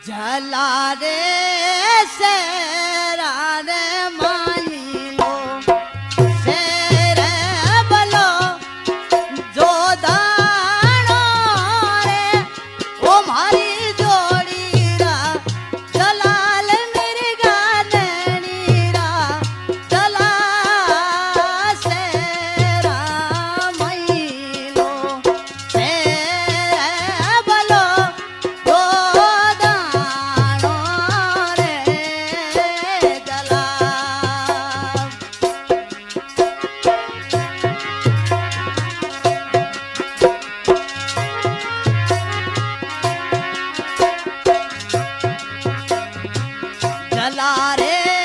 झला रे शेरा रे मानी लो शेर बोलो जो दानो रे ओ मारी जोड़ी रा दलाल मेरी गाननी रा दला शेरा मानी लो शेर बोलो जो दानो रे दला झला रे